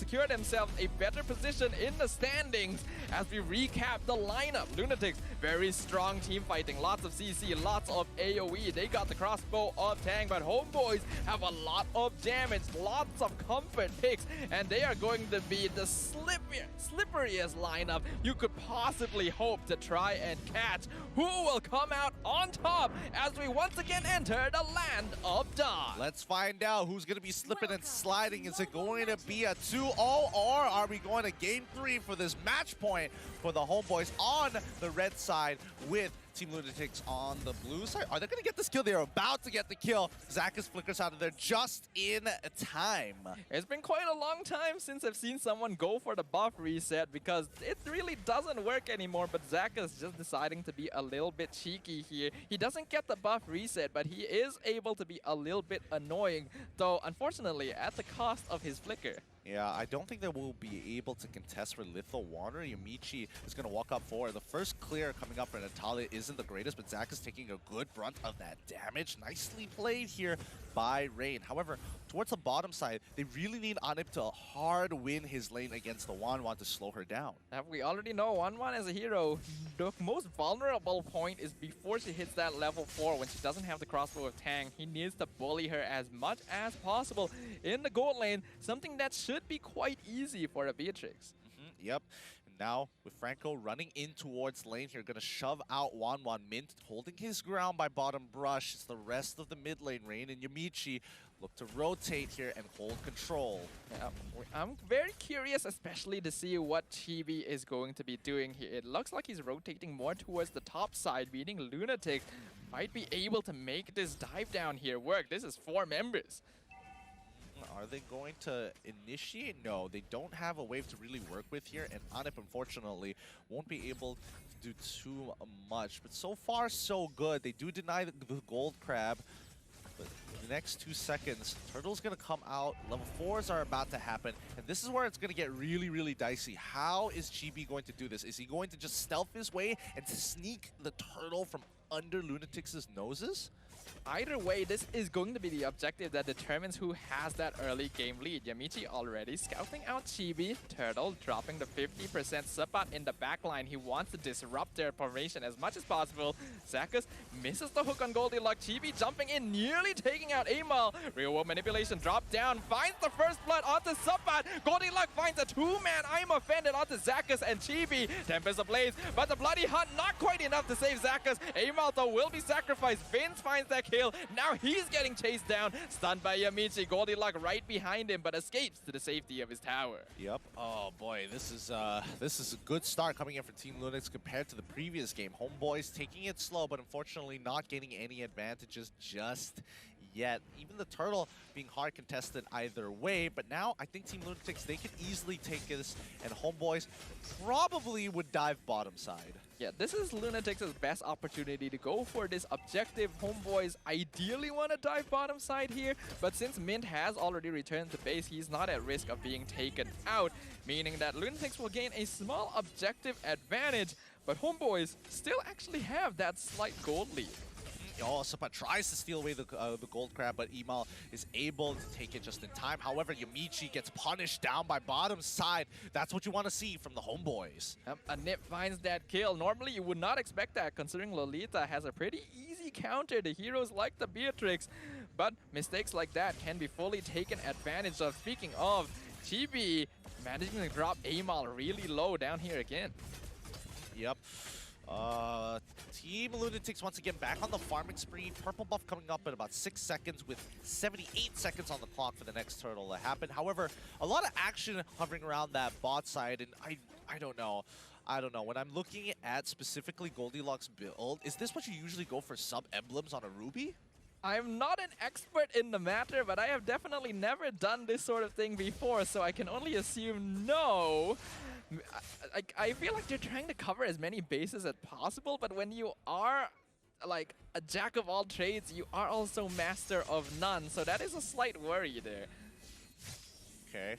secure themselves a better position in the standings. As we recap the lineup, LUNTIX, very strong team fighting, lots of CC, lots of AoE. They got the crossbow of Tang, but Homeboys have a lot of damage, lots of comfort picks, and they are going to be the slipperiest lineup you could possibly hope to try and catch. Who will come out on top as we once again enter the land of dawn? Let's find out who's going to be slipping and sliding. Is it going to be a 2-0, or are we going to game 3 for this match point for the Homeboys on the red side with Team LUNTIX on the blue side? Are they going to get this kill? They're about to get the kill. Zakas flickers out of there just in time. It's been quite a long time since I've seen someone go for the buff reset because it really doesn't work anymore, but Zakas just deciding to be a little bit cheeky here. He doesn't get the buff reset, but he is able to be a little bit annoying, though unfortunately at the cost of his flicker. Yeah, I don't think that we'll be able to contest for Lethal Water. Yamichi is going to walk up forward. The first clear coming up for Natalia isn't the greatest, but Zach is taking a good brunt of that damage. Nicely played here by Rain. However, towards the bottom side, they really need Anip to hard win his lane against the Wanwan to slow her down. We already know Wanwan as a hero. The most vulnerable point is before she hits that level 4 when she doesn't have the crossbow of Tang. He needs to bully her as much as possible in the gold lane, something that should be quite easy for a Beatrix. Yep. And now with Franco running in towards lane here, going to shove out Wanwan. Mint holding his ground by bottom brush. It's the rest of the mid lane. Rain and Yamichi look to rotate here and hold control. Yeah, I'm very curious, especially to see what Chibi is going to be doing here. It looks like he's rotating more towards the top side, meaning LUNTIX might be able to make this dive down here work. This is 4 members. Are they going to initiate? No, they don't have a wave to really work with here, and Anip, unfortunately, won't be able to do too much. But so far, so good. They do deny the gold crab, but in the next 2 seconds, Turtle's going to come out. Level 4s are about to happen, and this is where it's going to get really, really dicey. How is Chibi going to do this? Is he going to just stealth his way and sneak the Turtle from under LUNTIX's noses? Either way, this is going to be the objective that determines who has that early game lead. Yamichi already scouting out Chibi. Turtle dropping the 50% support in the backline. He wants to disrupt their formation as much as possible. Zakas misses the hook on Goldilocks. Chibi jumping in, nearly taking out Amal. Real world manipulation drop down, finds the first blood onto Support. Goldilocks finds a 2-man I'm offended onto Zakas and Chibi. Tempest ablaze, but the bloody hunt not quite enough to save Zakas. Amal though will be sacrificed. Vince finds that kill. Now he's getting chased down, stunned by Yamichi. Goldilocks right behind him, but escapes to the safety of his tower. Yep. Oh boy, this is a good start coming in for Team LUNTIX compared to the previous game. Homeboys taking it slow, but unfortunately not getting any advantages just yet. Even the Turtle being hard contested either way, but now I think Team LUNTIX, they could easily take this, and Homeboys probably would dive bottom side. Yeah, this is LUNTIX's best opportunity to go for this objective. Homeboys ideally want to dive bottom side here, but since Mint has already returned to base, he's not at risk of being taken out, meaning that LUNTIX will gain a small objective advantage, but Homeboys still actually have that slight gold lead. Oh, Support tries to steal away the gold crab, but Emal is able to take it just in time. However, Yamichi gets punished down by bottom side. That's what you want to see from the Homeboys. Anip finds that kill. Normally, you would not expect that, considering Lolita has a pretty easy counter to heroes like the Beatrix. But mistakes like that can be fully taken advantage of. Speaking of, Chibi managing to drop Amal really low down here again. Yep. Team LUNTIX once again back on the farming spree. Purple buff coming up in about 6 seconds with 78 seconds on the clock for the next turtle to happen. However, a lot of action hovering around that bot side, and I don't know. When I'm looking at specifically Goldilocks build, is this what you usually go for sub-emblems on a Ruby? I'm not an expert in the matter, but I have definitely never done this sort of thing before, so I can only assume no. I feel like they're trying to cover as many bases as possible, but when you are like a jack of all trades, you are also master of none, so that is a slight worry there. Okay.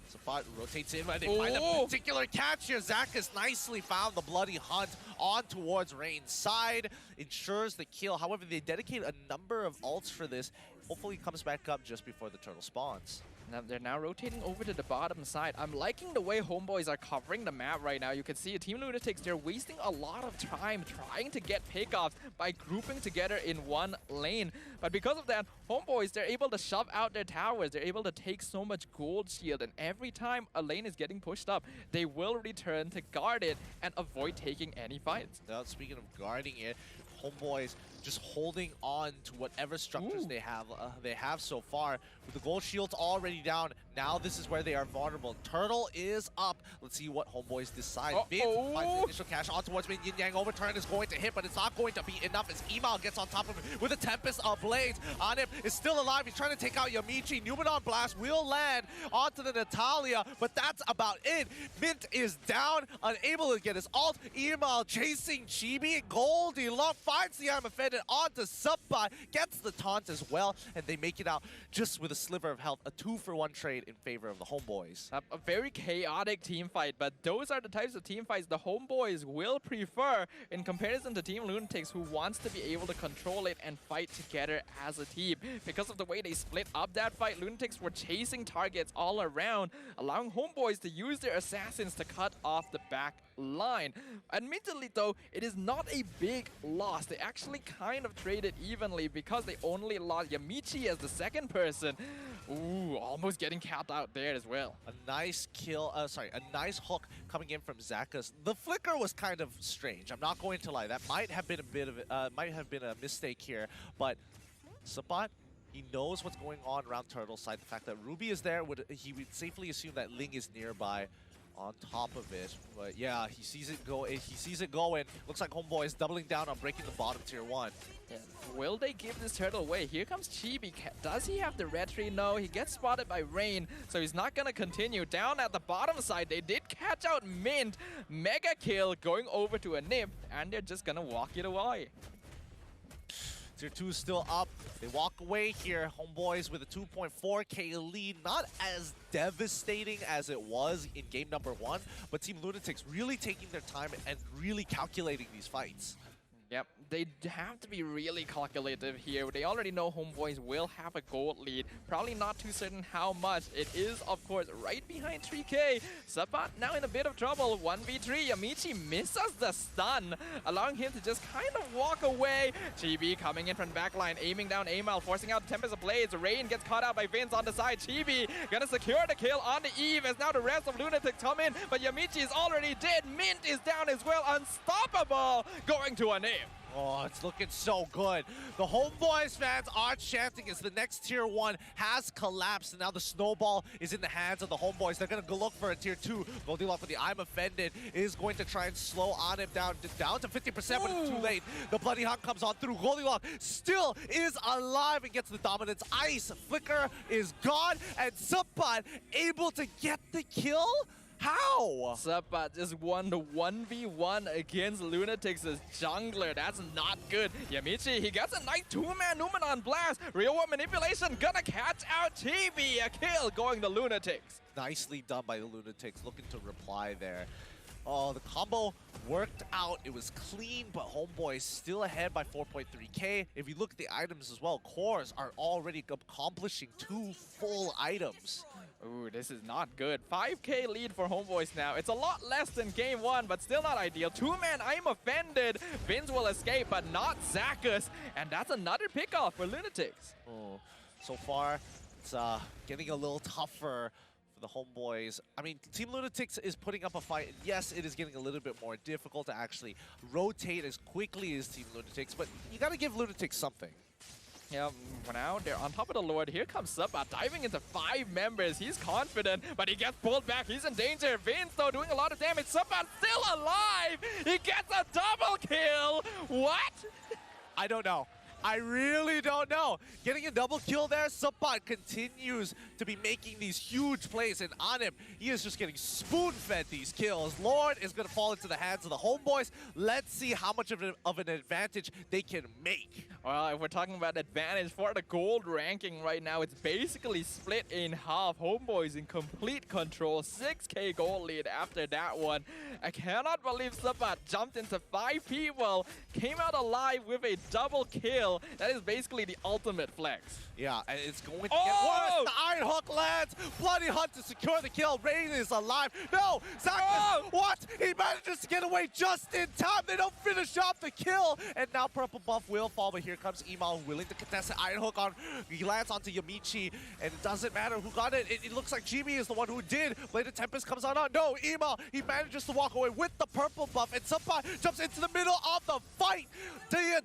Support rotates in, but they find a particular catch here. Zakas nicely found the bloody hunt on towards Rain's side, ensures the kill. However, they dedicate a number of ults for this. Hopefully it comes back up just before the turtle spawns. Now they're now rotating over to the bottom side. I'm liking the way Homeboys are covering the map right now. You can see Team LUNTIX, they're wasting a lot of time trying to get pickoffs by grouping together in one lane. But because of that, Homeboys, they're able to shove out their towers. They're able to take so much gold shield. And every time a lane is getting pushed up, they will return to guard it and avoid taking any fights. Now, speaking of guarding it, Homeboys just holding on to whatever structures they have so far. With the gold shields already down, now this is where they are vulnerable. Turtle is up. Let's see what Homeboys decide. Vince finds the initial cash on towards Min. Yin Yang overturn is going to hit, but it's not going to be enough as Emal gets on top of him with a Tempest of Blades. Anip is still alive. He's trying to take out Yamichi. Numenon Blast will land onto the Natalia, but that's about it. Mint is down, unable to get his ult. Emal chasing Chibi. Goldilocks finds the I'm offended onto Subbot, gets the taunt as well, and they make it out just with a sliver of health. A 2-for-1 trade in favor of the Homeboys. A very chaotic team fight, but those are the types of team fights the Homeboys will prefer in comparison to Team LUNTIX, who wants to be able to control it and fight together as a team. Because of the way they split up that fight, LUNTIX were chasing targets all around, allowing Homeboys to use their assassins to cut off the back line. Admittedly though, it is not a big loss. They actually kind of traded evenly because they only lost Yamichi as the second person. Ooh, almost getting capped out there as well. A nice kill, a nice hook coming in from Zakas. The flicker was kind of strange. I'm not going to lie. That might have been a mistake here, but Sabat, he knows what's going on around Turtle's side. The fact that Ruby is there, he would safely assume that Ling is nearby on top of it. But yeah, he sees it go. He sees it going. Looks like Homeboy is doubling down on breaking the bottom tier 1. Yeah. Will they give this turtle away? Here comes Chibi. Does he have the red tree? No, he gets spotted by Rain, so he's not gonna continue. Down at the bottom side, they did catch out Mint. Mega kill going over to a Nip, and they're just gonna walk it away. Tier 2 is still up. They walk away here. Homeboys with a 2.4k lead. Not as devastating as it was in game number 1, but Team LUNTIX really taking their time and really calculating these fights. Yep, they have to be really calculative here. They already know Homeboys will have a gold lead. Probably not too certain how much. It is, of course, right behind 3K. Sabat now in a bit of trouble. 1v3. Yamichi misses the stun, allowing him to just kind of walk away. Chibi coming in from the backline, aiming down Amal, forcing out Tempest of Blades. Rain gets caught out by Vince on the side. Chibi gonna secure the kill on the Eve as now the rest of LUNTIX come in, but Yamichi is already dead. Mint is down as well. Unstoppable going to a name. Oh, it's looking so good. The Homeboys fans are chanting as the next tier 1 has collapsed, and now the snowball is in the hands of the Homeboys. They're going to go look for a tier 2. Goldilocks with the I'm offended is going to try and slow on him down to 50%, but it's too late. The Bloody Hunt comes on through. Goldilocks still is alive and gets the dominance. Ice Flicker is gone, and Subpot able to get the kill? How? Sabat just won the 1v1 against LUNTIX's jungler. That's not good. Yamichi, he gets a nice 2-man Numenon Blast. Real world manipulation gonna catch out TV. A kill going to LUNTIX. Nicely done by the LUNTIX, looking to reply there. Oh, the combo worked out. It was clean, but Homeboy is still ahead by 4.3k. If you look at the items as well, cores are already accomplishing 2 full items. Ooh, this is not good. 5k lead for Homeboys now. It's a lot less than game 1, but still not ideal. 2-man, I'm offended. Vince will escape, but not Zakus. And that's another pickoff for LUNTIX. Oh, so far, it's getting a little tougher for the Homeboys. I mean, Team LUNTIX is putting up a fight. And yes, it is getting a little bit more difficult to actually rotate as quickly as Team LUNTIX, but you got to give LUNTIX something. Yeah, for now, they're on top of the Lord. Here comes Sabat diving into 5 members. He's confident, but he gets pulled back. He's in danger. Vince, though, doing a lot of damage. Sabat still alive. He gets a double kill. What? I don't know. I really don't know. Getting a double kill there, Subbot continues to be making these huge plays, and on him, he is just getting spoon-fed these kills. Lord is going to fall into the hands of the Homeboys. Let's see how much of an advantage they can make. Well, if we're talking about advantage for the gold ranking right now, it's basically split in half. Homeboys in complete control. 6k gold lead after that one. I cannot believe Sabat jumped into 5 people, came out alive with a double kill. kill. That is basically the ultimate flex. Yeah, and it's going to get worse. The Iron Hook lands. Bloody Hunt to secure the kill. Rain is alive. No, Zacchus, what? He manages to get away just in time. They don't finish off the kill. And now Purple Buff will fall, but here comes Ema, willing to contest the Iron Hook on. He lands onto Yamichi, and it doesn't matter who got it. It looks like GB is the one who did. Blade of Tempest comes on. No, Ema, he manages to walk away with the Purple Buff, and Supai jumps into the middle of the fight.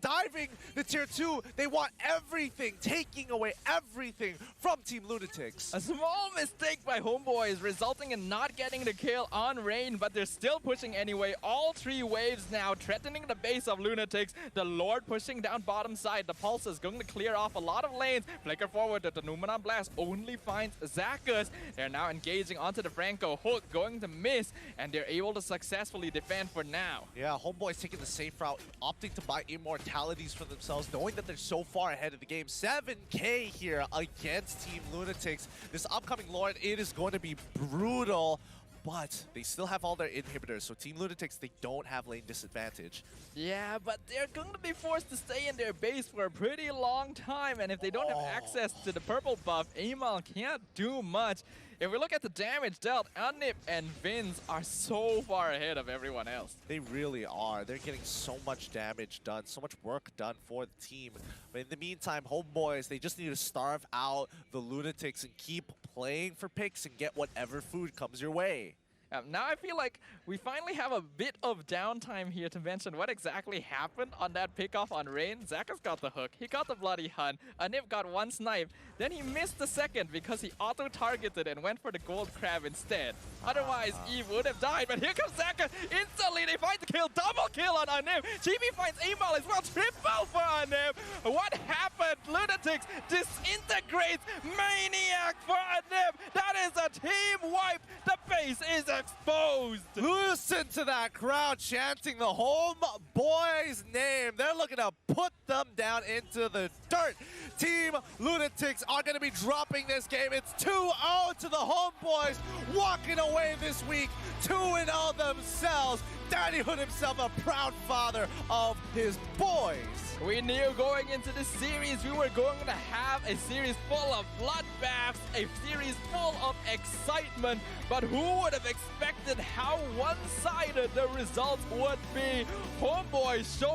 Diving the tier 2. They want everything, taking away everything from Team LUNTIX. A small mistake by Homeboys resulting in not getting the kill on Rain, but they're still pushing anyway. All 3 waves now threatening the base of LUNTIX. The Lord pushing down bottom side. The Pulse is going to clear off a lot of lanes. Flicker forward to the Numenon Blast only finds Zacchus. They're now engaging onto the Franco Hook, going to miss, and they're able to successfully defend for now. Yeah, Homeboys taking the safe route, opting to buy immortalities for themselves, knowing that they're so far ahead of the game. 7K here against Team LUNTIX. This upcoming Lord, it is going to be brutal, but they still have all their inhibitors, so Team LUNTIX, they don't have lane disadvantage. Yeah, but they're going to be forced to stay in their base for a pretty long time, and if they don't have access to the purple buff, Amal can't do much. If we look at the damage dealt, Anip and Vince are so far ahead of everyone else. They really are. They're getting so much damage done, so much work done for the team. But in the meantime, Homeboys, they just need to starve out the LUNTIX and keep playing for picks and get whatever food comes your way. Now I feel like we finally have a bit of downtime here to mention what exactly happened on that pickoff on Rain. Zacchus got the hook, he got the bloody hunt, Anip got one snipe, then he missed the second because he auto-targeted and went for the gold crab instead. Otherwise, Eve would have died, but here comes Zacchus. Instantly they find the kill, double kill on Anip. GB finds Amal as well, triple for Anip. What happened? LUNTIX disintegrates, maniac for Anip. That is a team wipe. The base is exposed. Listen to that crowd chanting the Homeboys name. They're looking to put them down into the dirt. Team LUNTIX are going to be dropping this game. It's 2-0 to the Homeboys, walking away this week 2-0 themselves. Daddy Hood himself, a proud father of his boys. We knew going into this series we were going to have a series full of bloodbaths, a series full of excitement, but who would have expected how one-sided the results would be? Homeboys showing